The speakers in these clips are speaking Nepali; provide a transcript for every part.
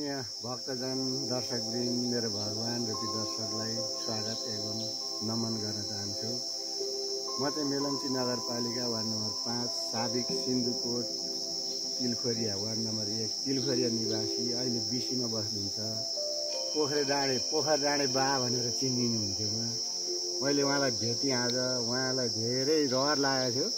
यहाँ भक्तजन दर्शकवृन्द मेरो भगवान रूपी दर्शकलाई स्वागत एवं नमन गर्न चाहन्छु। म चाहिँ मेलम्ची नगरपालिका वार्ड नम्बर 5 साबिक सिन्धुकोट तिलखोरिया वार्ड नम्बर 1 तिलखोरिया निवासी, अहिले बिसीमा बस्नुहुन्छ। पोखर डाँडे बा भनेर चिनिनुहुन्थ्यो। मैले उहाँलाई भेटेँ आज। उहाँलाई धेरै रहर लागेको थियो,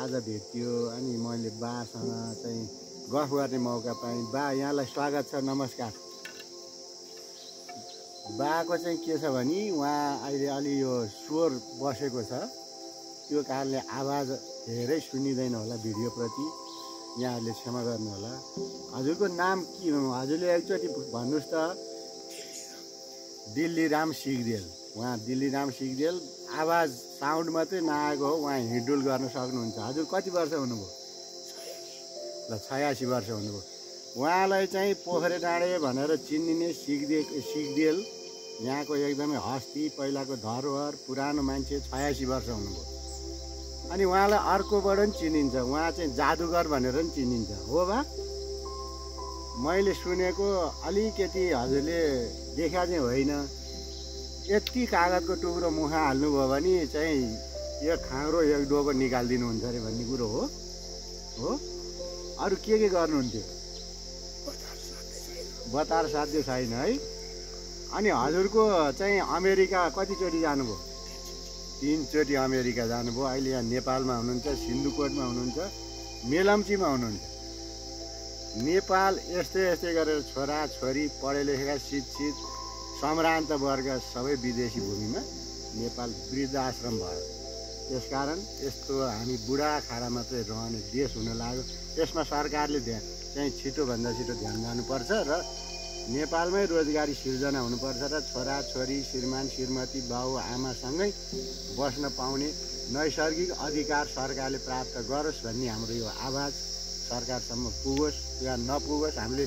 आज भेटियो अनि मैले बासँग चाहिँ गफ गर्ने मौका पाएँ। बा, यहाँलाई स्वागत छ, नमस्कार। बाको चाहिँ के छ भने उहाँ अहिले अलि यो स्वर बसेको छ, त्यो कारणले आवाज धेरै सुनिँदैन होला भिडियोप्रति, यहाँहरूले क्षमा गर्नु होला। हजुरको नाम के हो? हजुरले एकचोटि भन्नुहोस् त। दिल्लीराम सिग्देल। उहाँ दिल्लीराम सिग्देल। आवाज साउन्ड मात्रै नआएको हो, उहाँ हिँडडुल गर्न सक्नुहुन्छ। हजुर कति वर्ष हुनुभयो? ल 86 वर्ष हुनुभयो। उहाँलाई चाहिँ पोखरे डाँडे भनेर चिनिने सिग्देल यहाँको एकदमै हस्ती, पहिलाको धरोहर, पुरानो मान्छे, 86 वर्ष हुनुभयो। अनि उहाँलाई अर्कोबाट पनि चिनिन्छ, उहाँ चाहिँ जादुगर भनेर पनि चिनिन्छ, हो बा? मैले सुनेको अलिकति हजुरले देखा चाहिँ होइन, यति कागजको टुक्रो मुखा हाल्नुभयो भने चाहिँ एक खाँग्रो एक डोको निकालिदिनुहुन्छ अरे भन्ने कुरो हो? अरू के गर्नुहुन्थ्यो? बतार साध्य छैन है। अनि हजुरको चाहिँ अमेरिका कतिचोटि जानुभयो? 3 चोटि अमेरिका जानुभयो। अहिले यहाँ नेपालमा हुनुहुन्छ, सिन्धुकोटमा हुनुहुन्छ, मेलम्चीमा हुनुहुन्छ। नेपाल यस्तै गरेर छोरा छोरी पढे लेखेका शिक्षित सम्भ्रान्त वर्ग सबै विदेशी भूमिमा नेपाल वृद्धाश्रम भयो। त्यसकारण यस्तो हामी बुढाखाडा मात्रै रहने देश हुन लाग्यो। त्यसमा सरकारले चाहिँ छिटोभन्दा छिटो ध्यान जानुपर्छ र नेपालमै रोजगारी सिर्जना हुनुपर्छ र छोरा छोरी, श्रीमान श्रीमती, बाउ आमासँगै बस्न पाउने नैसर्गिक अधिकार सरकारले प्राप्त गरोस् भन्ने हाम्रो यो आवाज सरकारसम्म पुगोस् या नपुगोस्, हामीले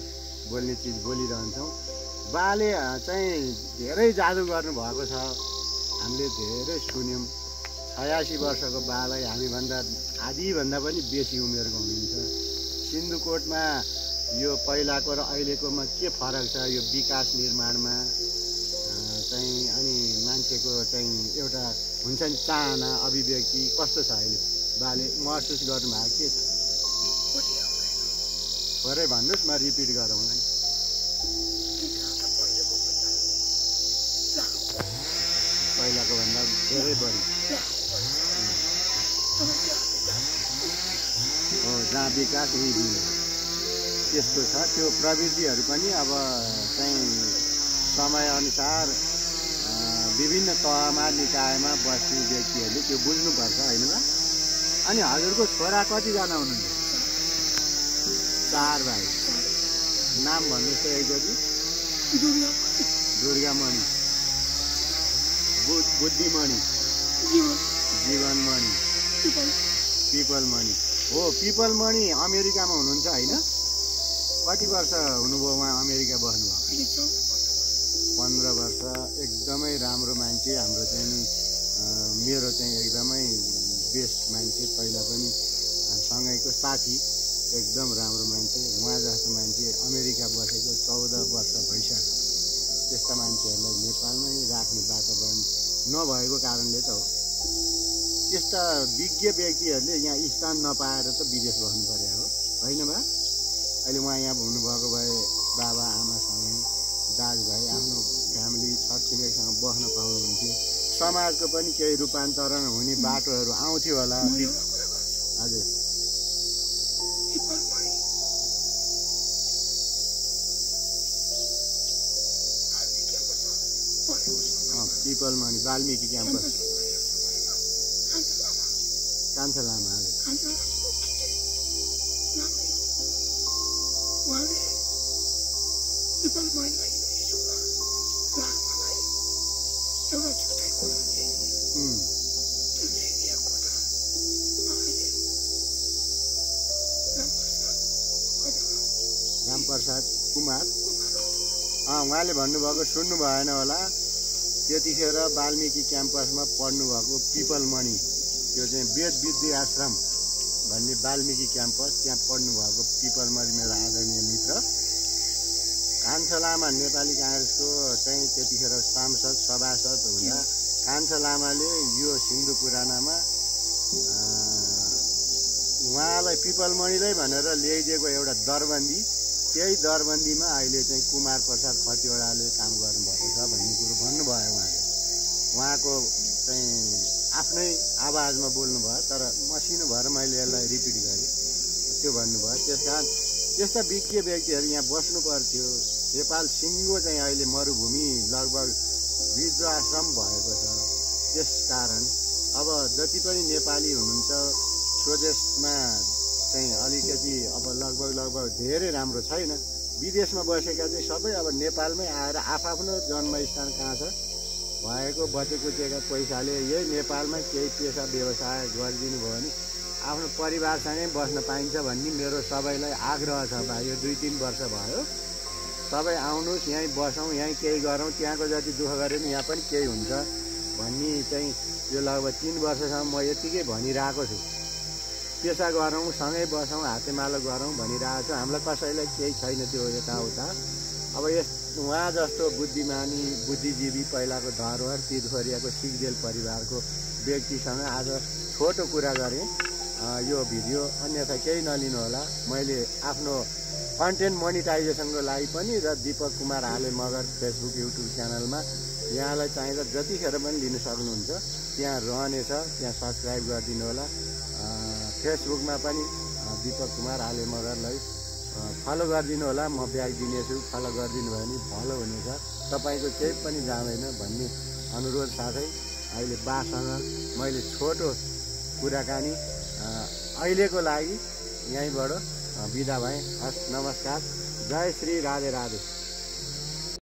बोल्ने चिज बोलिरहन्छौँ। बाले चाहिँ धेरै जादु गर्नुभएको छ, हामीले धेरै सुन्यौँ। 86 वर्षको बालाई हामीभन्दा आधीभन्दा पनि बेसी उमेरको हुनुहुन्छ। सिन्धुकोटमा यो पहिलाको र अहिलेकोमा के फरक छ? यो विकास निर्माणमा चाहिँ अनि मान्छेको चाहिँ एउटा हुन्छ नि चाहना, अभिव्यक्ति कस्तो छ अहिले बाले महसुस गर्नुभएको के छ? थोरै भन्नुहोस्, म रिपिट गरौँला नि। पहिलाको भन्दा धेरै बढी हो, जहाँ विकास उही दिन त्यस्तो छ। त्यो प्रवृत्तिहरू पनि अब चाहिँ समयअनुसार विभिन्न तहमा निकायमा बस्ने व्यक्तिहरूले त्यो बुझ्नुपर्छ, होइन र? अनि हजुरको छोरा कतिजना हुनुहुन्छ? 4 भाइ। नाम भन्नुहोस् त एकचोटि। दुर्गामणि, बुद्धिमणि, जीवनमणि, पिपलमणि। हो, पिपलमणि अमेरिकामा हुनुहुन्छ होइन? कति वर्ष हुनुभयो उहाँ अमेरिका बस्नुभयो? 15 वर्ष। एकदमै राम्रो मान्छे, हाम्रो चाहिँ मेरो चाहिँ एकदमै बेस्ट मान्छे, पहिला पनि सँगैको साथी, एकदम राम्रो मान्छे। उहाँ जस्तो मान्छे अमेरिका बसेको 14 वर्ष भइसक्यो। त्यस्ता मान्छेहरूलाई नेपालमै राख्ने वातावरण नभएको कारणले त हो। त्यस्ता विज्ञ व्यक्तिहरूले यहाँ स्थान नपाएर त विदेश बस्नु पर्यो हो, होइन बा? अहिले उहाँ यहाँ हुनुभएको भए बाबा आमासँगै, दाजुभाइ, आफ्नो फ्यामिली छरछिमेकसँग बस्न पाउनुहुन्थ्यो। समाजको पनि केही रूपान्तरण हुने बाटोहरू आउँथ्यो होला। हजुर, पिपलमणि वाल्मिकी क्याम्पस, कान्छा लामा। रामप्रसाद कुमार। उहाँले भन्नुभएको सुन्नु भएन होला, त्यतिखेर वाल्मिकी क्याम्पसमा पढ्नुभएको पिपलमणि, त्यो चाहिँ वेद विद्याश्रम भन्ने वाल्मिकी क्याम्पस, त्यहाँ पढ्नुभएको पिपलमणि मेरो आदरणीय मित्र। कान्छा लामा नेपाली काङ्ग्रेसको चाहिँ त्यतिखेर सांसद सभासद हुँदा कान्छा लामाले यो सिन्धु पुरानामा उहाँलाई पिपलमणिलाई भनेर ल्याइदिएको एउटा दरबन्दी, त्यही दरबन्दीमा अहिले चाहिँ कुमार प्रसाद खतिवडाले काम गर्नुभएको छ भन्ने कुरो भन्नुभयो उहाँले। उहाँको चाहिँ आफ्नै आवाजमा बोल्नुभयो, तर मसिनो भएर मैले यसलाई रिपिट गरेँ, त्यो भन्नुभयो। त्यस कारण त्यस्ता विज्ञ व्यक्तिहरू यहाँ बस्नु पर्थ्यो। नेपाल सिङ्गो चाहिँ अहिले मरुभूमि लगभग वृद्धाश्रम भएको छ। त्यस कारण अब जति पनि नेपाली हुनुहुन्छ स्वदेशमा चाहिँ अलिकति अब लगभग धेरै राम्रो छैन। विदेशमा बसेका चाहिँ सबै अब नेपालमै आएर आफ्नो जन्मस्थान कहाँ छ भएको बचेकुचेका पैसाले यही नेपालमै केही पेसा व्यवसाय गरिदिनु भयो भने आफ्नो परिवारसँगै बस्न पाइन्छ भन्ने मेरो सबैलाई आग्रह छ। भाइ यो 2-3 वर्ष भयो, सबै आउनुहोस्, यहीँ बसौँ, यहीँ केही गरौँ, त्यहाँको जति दुःख गरे पनि यहाँ पनि केही हुन्छ भन्ने चाहिँ यो लगभग 3 वर्षसम्म म यतिकै भनिरहेको छु। पेसा गरौँ, सँगै बसौँ, हातेमालो गरौँ भनिरहेको छु। हामीलाई कसैलाई केही छैन त्यो यताउता। अब उहाँ जस्तो बुद्धिमानी बुद्धिजीवी पहिलाको धरोहर तिरखोरियाको सिग्देल परिवारको व्यक्तिसँग आज छोटो कुरा गरेँ यो भिडियो, अन्यथा केही नलिनु होला। मैले आफ्नो कन्टेन्ट मोनिटाइजेसनको लागि पनि र दीपक कुमार आले मगर फेसबुक युट्युब च्यानलमा यहाँलाई चाहिँदा जतिखेर पनि लिन सक्नुहुन्छ, त्यहाँ रहनेछ, त्यहाँ सब्सक्राइब गरिदिनु होला। फेसबुकमा पनि दीपक कुमार आले मगरलाई फलो गरिदिनु होला, म ब्याग दिनेछु, फलो गरिदिनु भयो भने भलो हुनेछ, तपाईँको केही पनि जाँदैन भन्ने अनुरोध साथै अहिले बासँग मैले छोटो कुराकानी अहिलेको लागि यहीँबाट बिदा भएँ। हस्, नमस्कार, जय श्री राधे राधे।